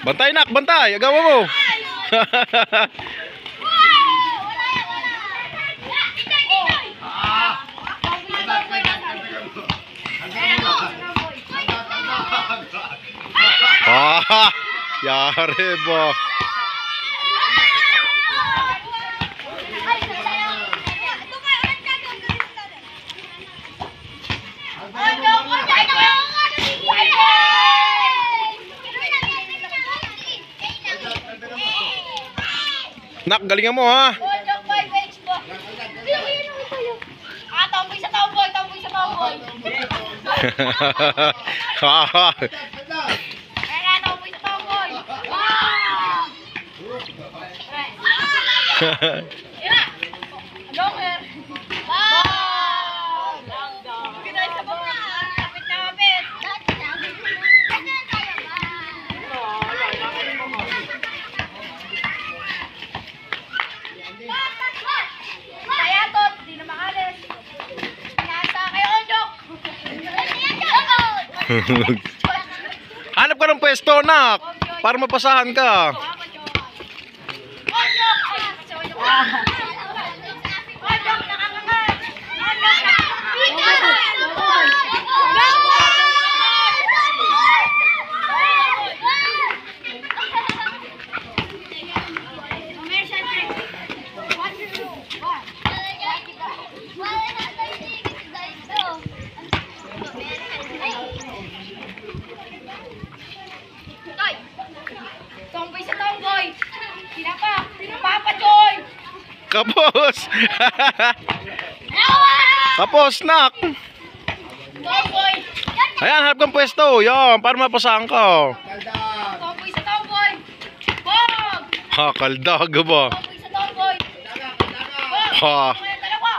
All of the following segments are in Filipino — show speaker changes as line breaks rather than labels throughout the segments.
Bantay nak, bantay. Agawa mo. Ah, yari ba? Nak, galingan mo ha.
Tomboy sa tomboy, tomboy sa tomboy. Ayan na, tomboy sa tomboy. Yan na. Longer. Pinay sa baba. Kapit na kapit. Kaya to, di na makalis. Nasa kayo, Onyok.
Hanap ka ng pwesto, nak. Para mapasahan ka.
Onyok! Onyok, nakangangat! Onyok, tomboy sa tomboy! Papa Joy!
Kapos. Kapos, nak.
Tomboy!
Ayan, hanap kang pwesto. Yan, para mapasahan ka.
Tomboy sa tomboy! Bog!
Ha, kaldag ba?
Tomboy sa tomboy! Bog!
Ha.
Mga dalawa!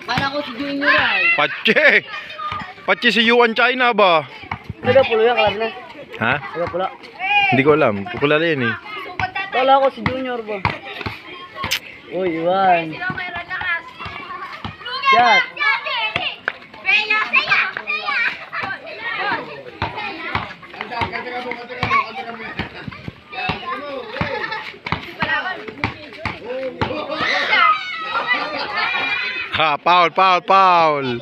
Kala ko si Junior ay.
Pache. Pache si Yuan China ba?
Taga pulo yan, kalam na.
Ha?
Taga pula.
Hindi ko alam. Pupulala yan eh.
Kala ko si Junior ba? Uy, Iwan. Jack.
Ha, Paul, Paul, Paul.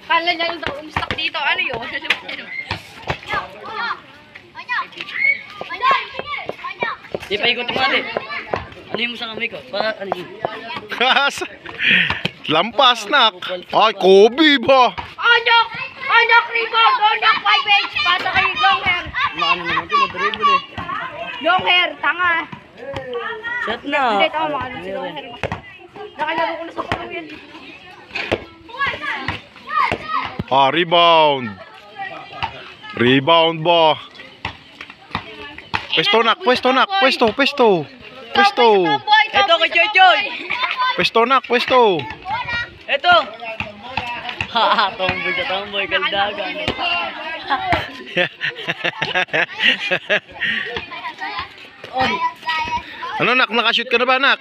Kala niya yung umstak dito. Ano yun?
Di pa ikot mo natin. Ano yung mo sa kamay ko? Para ano yun?
Lampas, nak. Ay, Kobe ba?
Onyok! Onyok rebound! Onyok 5H! Pasa kay long hair!
Maano naman ito, madribble eh.
Long hair! Tanga!
Shot na.
Hindi, tama maano si long hair. Nakalaro ko na sa puno yan.
Ah, rebound. Rebound ba? Pwesto, nak. Pwesto, nak. Pwesto, pwesto. Pwesto.
Ito kay Joy Joy.
Pwesto, nak. Pwesto.
Ito. Ha, tomboy sa tomboy, kaldagan. Oy.
Ano, nak? Nakashoot ka na ba, nak?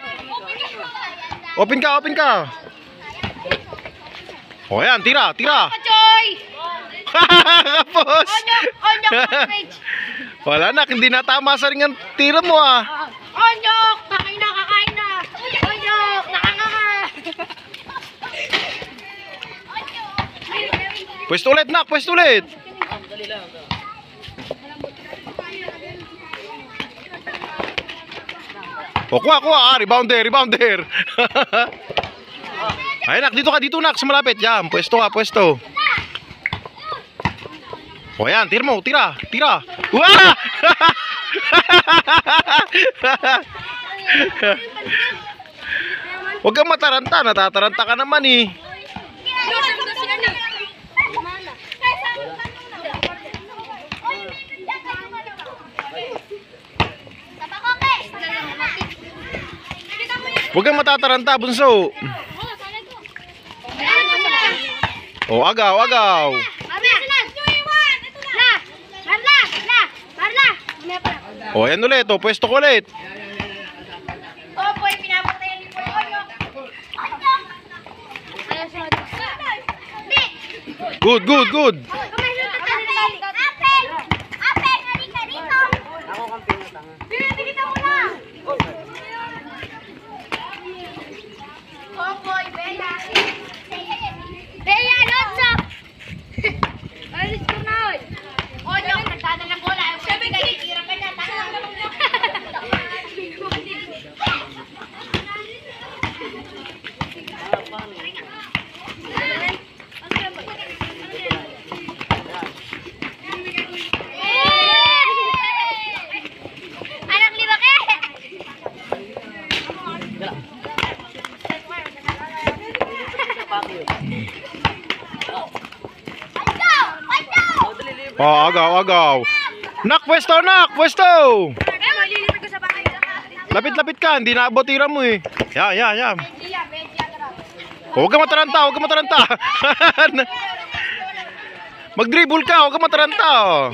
Open ka, open ka. O, yan. Tira, tira.
Joy!
Kapos.
Onyok 5H!
Wala, nak. Hindi natama sa ring ang tira mo, ah.
Onyok! Kakain na, kakain na! Onyok! Nakanganga!
Pwesto ulit, nak. Pwesto ulit.
Dali lang.
O, kuha, kuha. Ah, rebounder, rebounder. Ay, nak. Dito ka, dito, nak. Sa malapit. Yan. Pwesto ka, pwesto. O, yan. Tira mo. Tira. Tira. Wah! Huwag kang mataranta, natataranta ka naman eh. Huwag kang matataranta, bunso. Oh, agaw, agaw. Oh, ayan ulit. Oh, pwesto ko ulit.
Opo, pinapatayan ni po Onyo.
Good, good, good.
Ako kampi na tanga.
Opoy, Bella. Bella, Alonso. Alis ko na, oy. Onyo, nagdadala ng bola. Sabi ka, hirap ka na. Anak ni Bake.
Oh, agaw, agaw. Nak, pwesto, nak, pwesto.
Malilipid ko sa bahay.
Lapit-lapit ka, hindi naabot tira mo eh. Yan, yan, yan. Oh, huwag kang mataranta, huwag kang mataranta. Mag-dribble ka, huwag kang mataranta. Oh.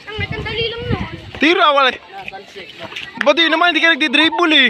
Ang nagkandali lang no.
Tira, wala.
Talsik.
Ba't yun naman, hindi ka nagdi-dribble eh.